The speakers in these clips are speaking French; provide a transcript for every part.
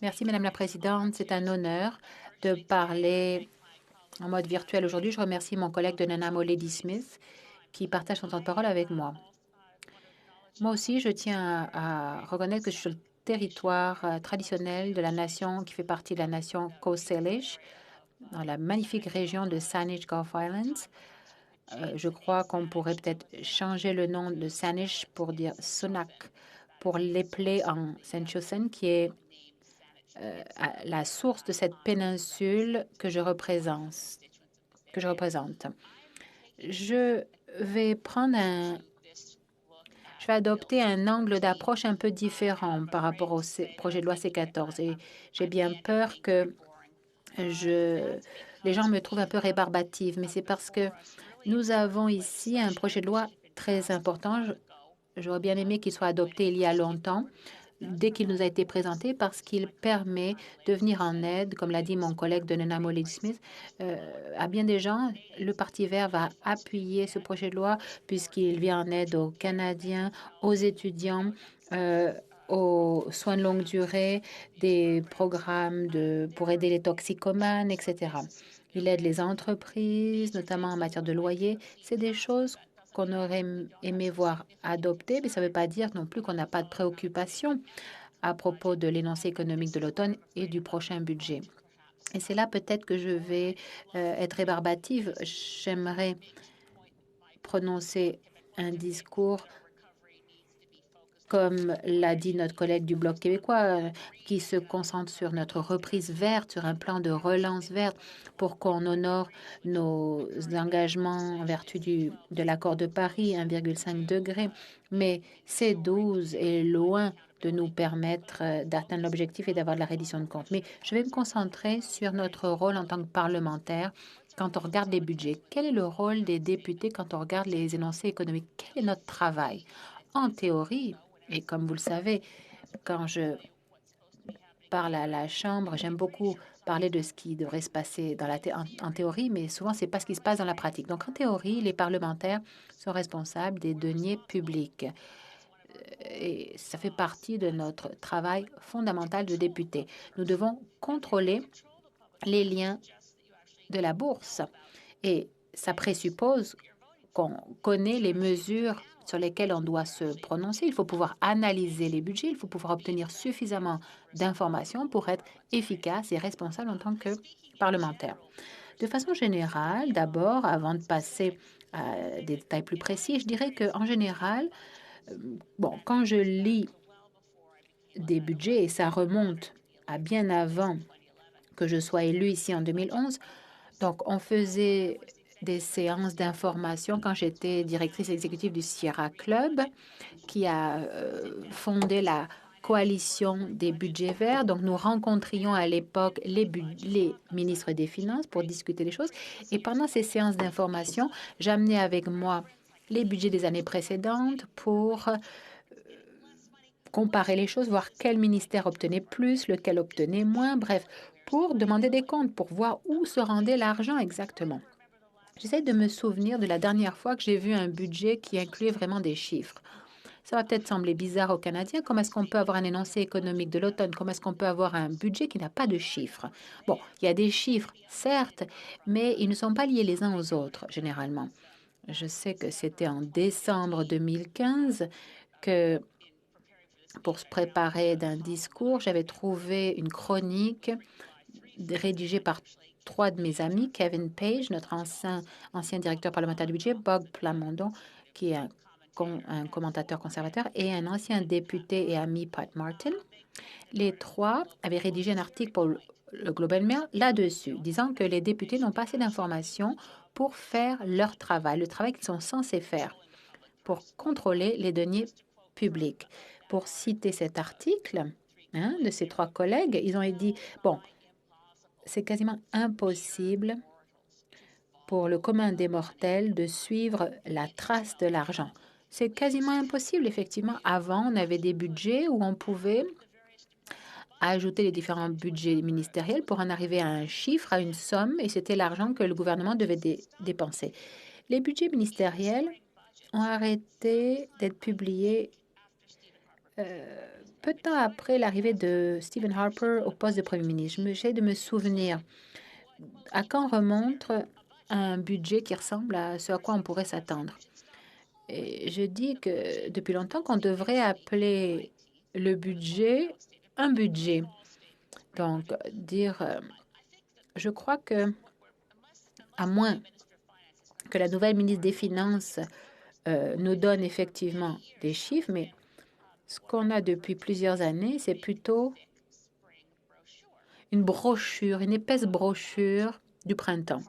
Merci, Madame la Présidente. C'est un honneur de parler en mode virtuel aujourd'hui. Je remercie mon collègue de Nanaimo, Lady Smith, qui partage son temps de parole avec moi. Moi aussi, je tiens à reconnaître que je suis sur le territoire traditionnel de la nation qui fait partie de la nation Coast Salish, dans la magnifique région de Saanich Gulf Islands. Je crois qu'on pourrait peut-être changer le nom de Saanich pour dire Sunak pour l'éplé en Senchosen, qui est la source de cette péninsule que je représente. Je vais prendre je vais adopter un angle d'approche un peu différent par rapport au projet de loi C14 et j'ai bien peur que les gens me trouvent un peu rébarbative, mais c'est parce que nous avons ici un projet de loi très important. J'aurais bien aimé qu'il soit adopté il y a longtemps, dès qu'il nous a été présenté, parce qu'il permet de venir en aide, comme l'a dit mon collègue de Nanaimo Lady Smith, à bien des gens. Le Parti vert va appuyer ce projet de loi puisqu'il vient en aide aux Canadiens, aux étudiants, euh, aux soins de longue durée, des programmes pour aider les toxicomanes, etc. Il aide les entreprises, notamment en matière de loyer. C'est des choses qu'on aurait aimé voir adoptées, mais ça ne veut pas dire non plus qu'on n'a pas de préoccupation à propos de l'énoncé économique de l'automne et du prochain budget. Et c'est là peut-être que je vais être rébarbative. J'aimerais prononcer un discours comme l'a dit notre collègue du Bloc québécois, qui se concentre sur notre reprise verte, sur un plan de relance verte pour qu'on honore nos engagements en vertu de l'accord de Paris, 1,5 degré. Mais C12 est loin de nous permettre d'atteindre l'objectif et d'avoir de la reddition de comptes. Mais je vais me concentrer sur notre rôle en tant que parlementaire quand on regarde les budgets. Quel est le rôle des députés quand on regarde les énoncés économiques? Quel est notre travail? En théorie, et comme vous le savez, quand je parle à la Chambre, j'aime beaucoup parler de ce qui devrait se passer en théorie, mais souvent, ce n'est pas ce qui se passe dans la pratique. Donc, en théorie, les parlementaires sont responsables des deniers publics. Et ça fait partie de notre travail fondamental de député. Nous devons contrôler les liens de la bourse. Et ça présuppose qu'on connaît les mesures sur lesquelles on doit se prononcer. Il faut pouvoir analyser les budgets, il faut pouvoir obtenir suffisamment d'informations pour être efficace et responsable en tant que parlementaire. De façon générale, d'abord, avant de passer à des détails plus précis, je dirais qu'en général, bon, quand je lis des budgets, et ça remonte à bien avant que je sois élue ici en 2011, donc on faisait des séances d'information quand j'étais directrice exécutive du Sierra Club, qui a fondé la coalition des budgets verts. Donc, nous rencontrions à l'époque les ministres des Finances pour discuter des choses. Et pendant ces séances d'information, j'amenais avec moi les budgets des années précédentes pour comparer les choses, voir quel ministère obtenait plus, lequel obtenait moins, bref, pour demander des comptes, pour voir où se rendait l'argent exactement. J'essaie de me souvenir de la dernière fois que j'ai vu un budget qui incluait vraiment des chiffres. Ça va peut-être sembler bizarre aux Canadiens. Comment est-ce qu'on peut avoir un énoncé économique de l'automne? Comment est-ce qu'on peut avoir un budget qui n'a pas de chiffres? Bon, il y a des chiffres, certes, mais ils ne sont pas liés les uns aux autres, généralement. Je sais que c'était en décembre 2015 que, pour se préparer d'un discours, j'avais trouvé une chronique rédigée par trois de mes amis, Kevin Page, notre ancien directeur parlementaire du budget, Bob Plamondon, qui est un commentateur conservateur, et un ancien député et ami, Pat Martin. Les trois avaient rédigé un article pour le Globe and Mail là-dessus, disant que les députés n'ont pas assez d'informations pour faire leur travail, le travail qu'ils sont censés faire pour contrôler les deniers publics. Pour citer cet article de ces trois collègues, ils ont dit, bon, c'est quasiment impossible pour le commun des mortels de suivre la trace de l'argent. C'est quasiment impossible, effectivement. Avant, on avait des budgets où on pouvait ajouter les différents budgets ministériels pour en arriver à un chiffre, à une somme, et c'était l'argent que le gouvernement devait dépenser. Les budgets ministériels ont arrêté d'être publiés peu de temps après l'arrivée de Stephen Harper au poste de Premier ministre. J'essaie de me souvenir à quand remonte un budget qui ressemble à ce à quoi on pourrait s'attendre. Et je dis que depuis longtemps qu'on devrait appeler le budget un budget. Donc, je crois que, à moins que la nouvelle ministre des Finances nous donne effectivement des chiffres, mais ce qu'on a depuis plusieurs années, c'est plutôt une brochure, une épaisse brochure du printemps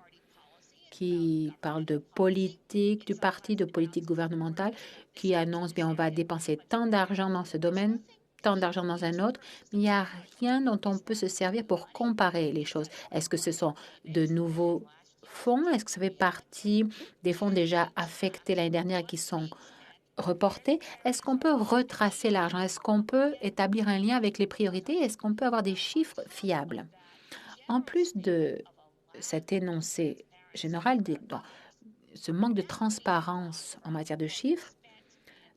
qui parle de politique, du parti de politique gouvernementale, qui annonce, bien, on va dépenser tant d'argent dans ce domaine, tant d'argent dans un autre, mais il n'y a rien dont on peut se servir pour comparer les choses. Est-ce que ce sont de nouveaux fonds? Est-ce que ça fait partie des fonds déjà affectés l'année dernière et qui sont reportés? Est-ce qu'on peut retracer l'argent? Est-ce qu'on peut établir un lien avec les priorités? Est-ce qu'on peut avoir des chiffres fiables? En plus de cet énoncé général, ce manque de transparence en matière de chiffres,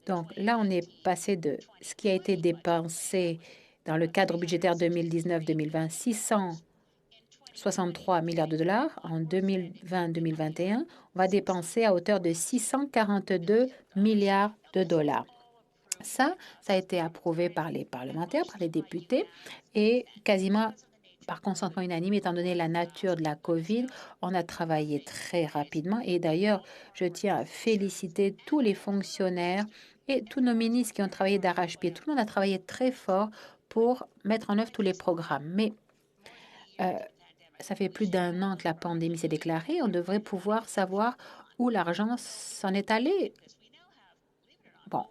donc là, on est passé de ce qui a été dépensé dans le cadre budgétaire 2019-2020, 663 milliards de dollars. En 2020-2021, on va dépenser à hauteur de 642 milliards de dollars. Ça a été approuvé par les parlementaires, par les députés, et quasiment par consentement unanime, étant donné la nature de la COVID, on a travaillé très rapidement. Et d'ailleurs, je tiens à féliciter tous les fonctionnaires et tous nos ministres qui ont travaillé d'arrache-pied. Tout le monde a travaillé très fort pour mettre en œuvre tous les programmes. Mais ça fait plus d'un an que la pandémie s'est déclarée. On devrait pouvoir savoir où l'argent s'en est allé. Bon,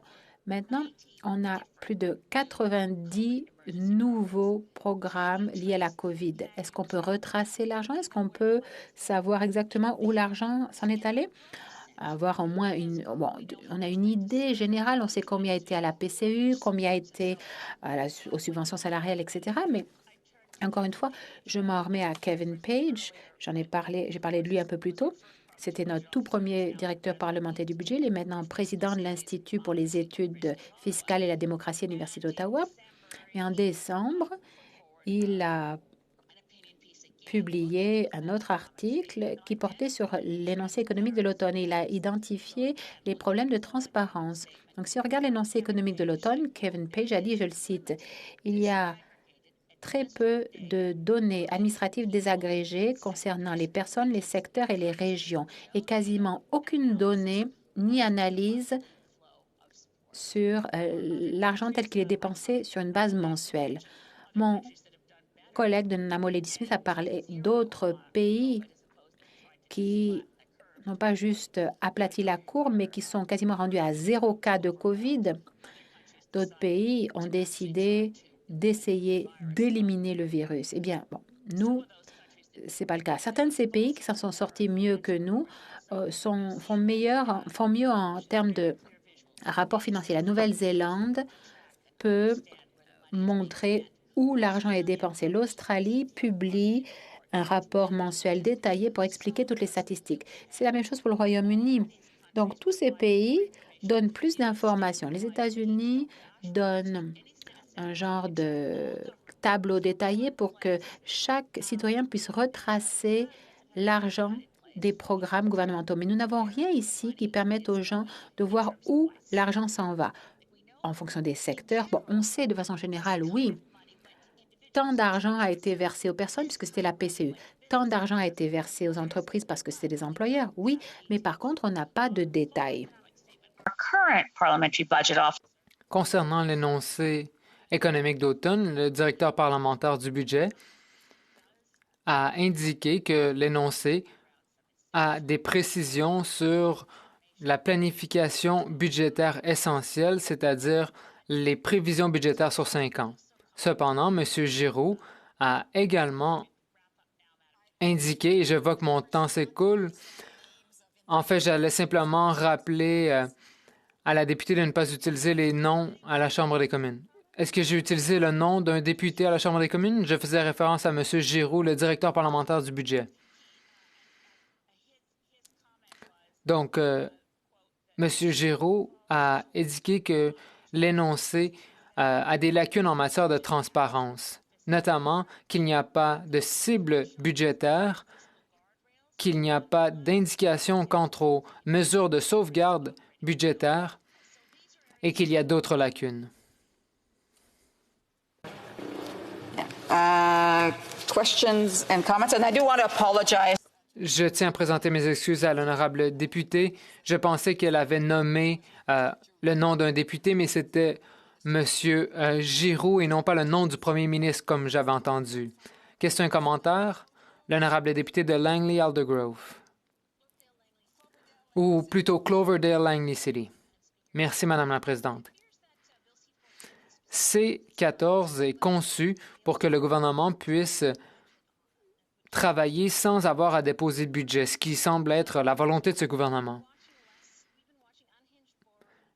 maintenant, on a plus de 90 nouveaux programmes liés à la COVID. Est-ce qu'on peut retracer l'argent? Est-ce qu'on peut savoir exactement où l'argent s'en est allé? Avoir au moins on a une idée générale, on sait combien a été à la PCU, combien a été aux subventions salariales, etc. Mais encore une fois, je m'en remets à Kevin Page. J'ai parlé de lui un peu plus tôt. C'était notre tout premier directeur parlementaire du budget. Il est maintenant président de l'Institut pour les études fiscales et la démocratie à l'Université d'Ottawa. Et en décembre, il a publié un autre article qui portait sur l'énoncé économique de l'automne. Il a identifié les problèmes de transparence. Donc, si on regarde l'énoncé économique de l'automne, Kevin Page a dit, je le cite, « Il y a très peu de données administratives désagrégées concernant les personnes, les secteurs et les régions, et quasiment aucune donnée ni analyse sur l'argent tel qu'il est dépensé sur une base mensuelle. » Mon collègue de Namoledi Smith a parlé d'autres pays qui n'ont pas juste aplati la courbe, mais qui sont quasiment rendus à 0 cas de COVID. D'autres pays ont décidé d'essayer d'éliminer le virus. Eh bien, bon, nous, c'est pas le cas. Certains de ces pays qui s'en sont sortis mieux que nous font mieux en termes de rapport financier. La Nouvelle-Zélande peut montrer où l'argent est dépensé. L'Australie publie un rapport mensuel détaillé pour expliquer toutes les statistiques. C'est la même chose pour le Royaume-Uni. Donc, tous ces pays donnent plus d'informations. Les États-Unis donnent un genre de tableau détaillé pour que chaque citoyen puisse retracer l'argent des programmes gouvernementaux. Mais nous n'avons rien ici qui permette aux gens de voir où l'argent s'en va. En fonction des secteurs, bon, on sait de façon générale, oui, tant d'argent a été versé aux personnes puisque c'était la PCU. Tant d'argent a été versé aux entreprises parce que c'était des employeurs, oui, mais par contre, on n'a pas de détails. Concernant l'énoncé économique d'automne, le directeur parlementaire du budget a indiqué que l'énoncé a des précisions sur la planification budgétaire essentielle, c'est-à-dire les prévisions budgétaires sur 5 ans. Cependant, M. Giroux a également indiqué, et je vois que mon temps s'écoule, en fait, j'allais simplement rappeler à la députée de ne pas utiliser les noms à la Chambre des communes. Est-ce que j'ai utilisé le nom d'un député à la Chambre des communes? Je faisais référence à M. Giroux, le directeur parlementaire du budget. Donc, M. Giroux a indiqué que l'énoncé a des lacunes en matière de transparence, notamment qu'il n'y a pas de cible budgétaire, qu'il n'y a pas d'indication quant aux mesures de sauvegarde budgétaire et qu'il y a d'autres lacunes. Questions and comments, and I do want to apologize. Je tiens à présenter mes excuses à l'honorable députée. Je pensais qu'elle avait nommé le nom d'un député, mais c'était M. Giroux et non pas le nom du premier ministre, comme j'avais entendu. Question et commentaire? L'honorable député de Langley-Aldergrove. Ou plutôt Cloverdale-Langley City. Merci, Madame la Présidente. C-14 est conçu pour que le gouvernement puisse travailler sans avoir à déposer de budget, ce qui semble être la volonté de ce gouvernement.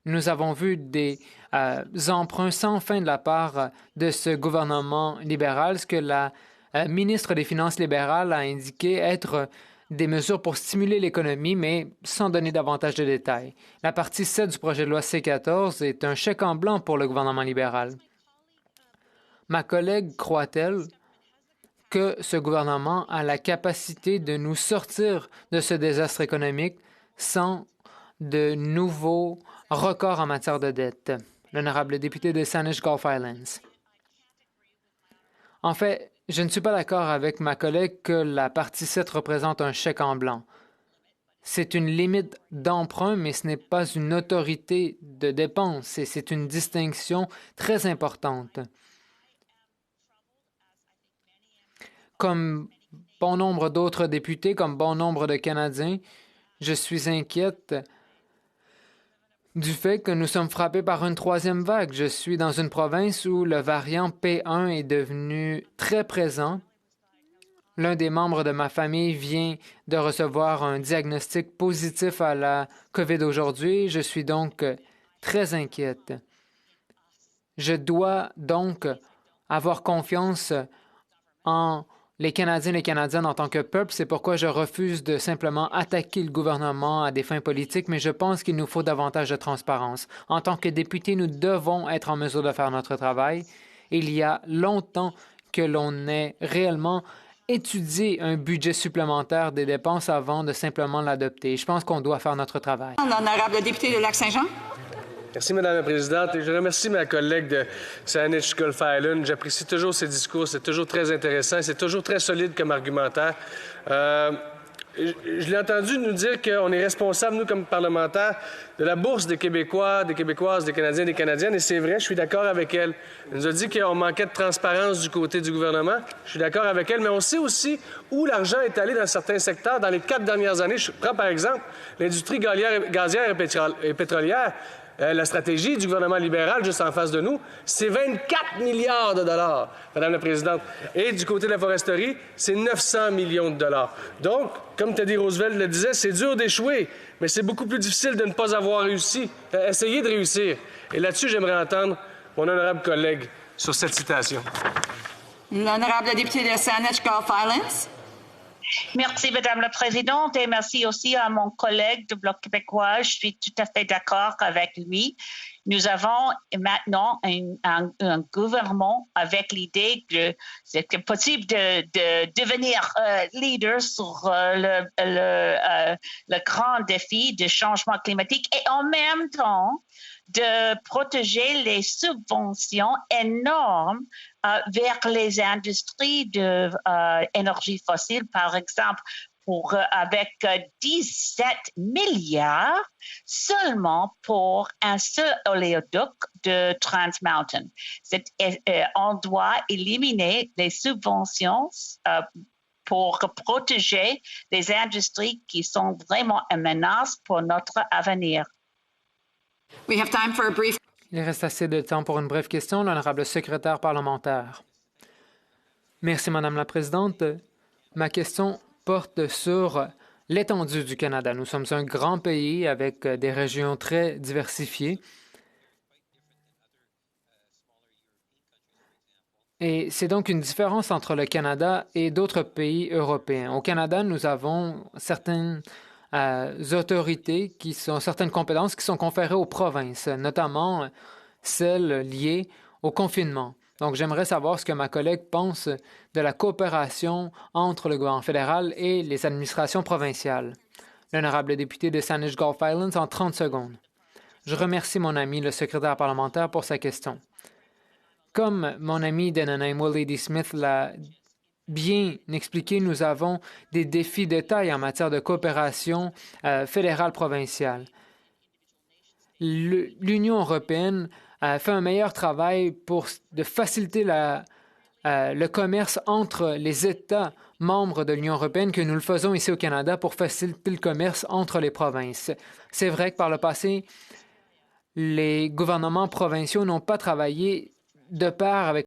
Nous avons vu des emprunts sans fin de la part de ce gouvernement libéral, ce que la ministre des Finances libérales a indiqué être des mesures pour stimuler l'économie, mais sans donner davantage de détails. La partie 7 du projet de loi C-14 est un chèque en blanc pour le gouvernement libéral. Ma collègue croit-elle que ce gouvernement a la capacité de nous sortir de ce désastre économique sans de nouveaux records en matière de dette? L'honorable député de Saanich Gulf Islands. En fait, je ne suis pas d'accord avec ma collègue que la partie 7 représente un chèque en blanc. C'est une limite d'emprunt, mais ce n'est pas une autorité de dépense et c'est une distinction très importante. Comme bon nombre d'autres députés, comme bon nombre de Canadiens, je suis inquiète du fait que nous sommes frappés par une troisième vague. Je suis dans une province où le variant P1 est devenu très présent. L'un des membres de ma famille vient de recevoir un diagnostic positif à la COVID aujourd'hui. Je suis donc très inquiète. Je dois donc avoir confiance en les Canadiens et les Canadiennes en tant que peuple. C'est pourquoi je refuse de simplement attaquer le gouvernement à des fins politiques, mais je pense qu'il nous faut davantage de transparence. En tant que députés, nous devons être en mesure de faire notre travail. Il y a longtemps que l'on ait réellement étudié un budget supplémentaire des dépenses avant de simplement l'adopter. Je pense qu'on doit faire notre travail. L'honorable député de Lac-Saint-Jean. Merci, Madame la Présidente. Et je remercie ma collègue de Saanich Gulf Islands. J'apprécie toujours ses discours. C'est toujours très intéressant. C'est toujours très solide comme argumentaire. Je l'ai entendu nous dire qu'on est responsable, nous, comme parlementaires, de la bourse des Québécois, des Québécoises, des Canadiens, des Canadiennes. Et c'est vrai, je suis d'accord avec elle. Elle nous a dit qu'on manquait de transparence du côté du gouvernement. Je suis d'accord avec elle. Mais on sait aussi où l'argent est allé dans certains secteurs. Dans les 4 dernières années, je prends par exemple l'industrie gazière et pétrolière. La stratégie du gouvernement libéral, juste en face de nous, c'est 24 milliards de dollars, Madame la Présidente. Et du côté de la foresterie, c'est 900 millions de dollars. Donc, comme Teddy Roosevelt le disait, c'est dur d'échouer, mais c'est beaucoup plus difficile de ne pas avoir réussi. Essayez de réussir. Et là-dessus, j'aimerais entendre mon honorable collègue sur cette citation. L'honorable député de Saanich Gulf Islands. Merci, Madame la Présidente, et merci aussi à mon collègue du Bloc québécois. Je suis tout à fait d'accord avec lui. Nous avons maintenant un gouvernement avec l'idée que c'est possible de devenir leader sur le grand défi du changement climatique et en même temps de protéger les subventions énormes vers les industries d'énergie fossile, par exemple, avec 17 milliards seulement pour un seul oléoduc de Trans Mountain. On doit éliminer les subventions pour protéger les industries qui sont vraiment une menace pour notre avenir. We have time for a brief... Il reste assez de temps pour une brève question, l'honorable secrétaire parlementaire. Merci, Madame la Présidente. Ma question porte sur l'étendue du Canada. Nous sommes un grand pays avec des régions très diversifiées. Et c'est donc une différence entre le Canada et d'autres pays européens. Au Canada, nous avons certaines autorités certaines compétences qui sont conférées aux provinces, notamment celles liées au confinement. Donc, j'aimerais savoir ce que ma collègue pense de la coopération entre le gouvernement fédéral et les administrations provinciales. L'honorable député de Saanich Gulf Islands en 30 secondes. Je remercie mon ami, le secrétaire parlementaire, pour sa question. Comme mon ami de Nanaimo, Lady Smith, l'a bien expliqué, nous avons des défis de taille en matière de coopération fédérale-provinciale. L'Union européenne fait un meilleur travail de faciliter le commerce entre les États membres de l'Union européenne que nous le faisons ici au Canada pour faciliter le commerce entre les provinces. C'est vrai que par le passé, les gouvernements provinciaux n'ont pas travaillé de pair avec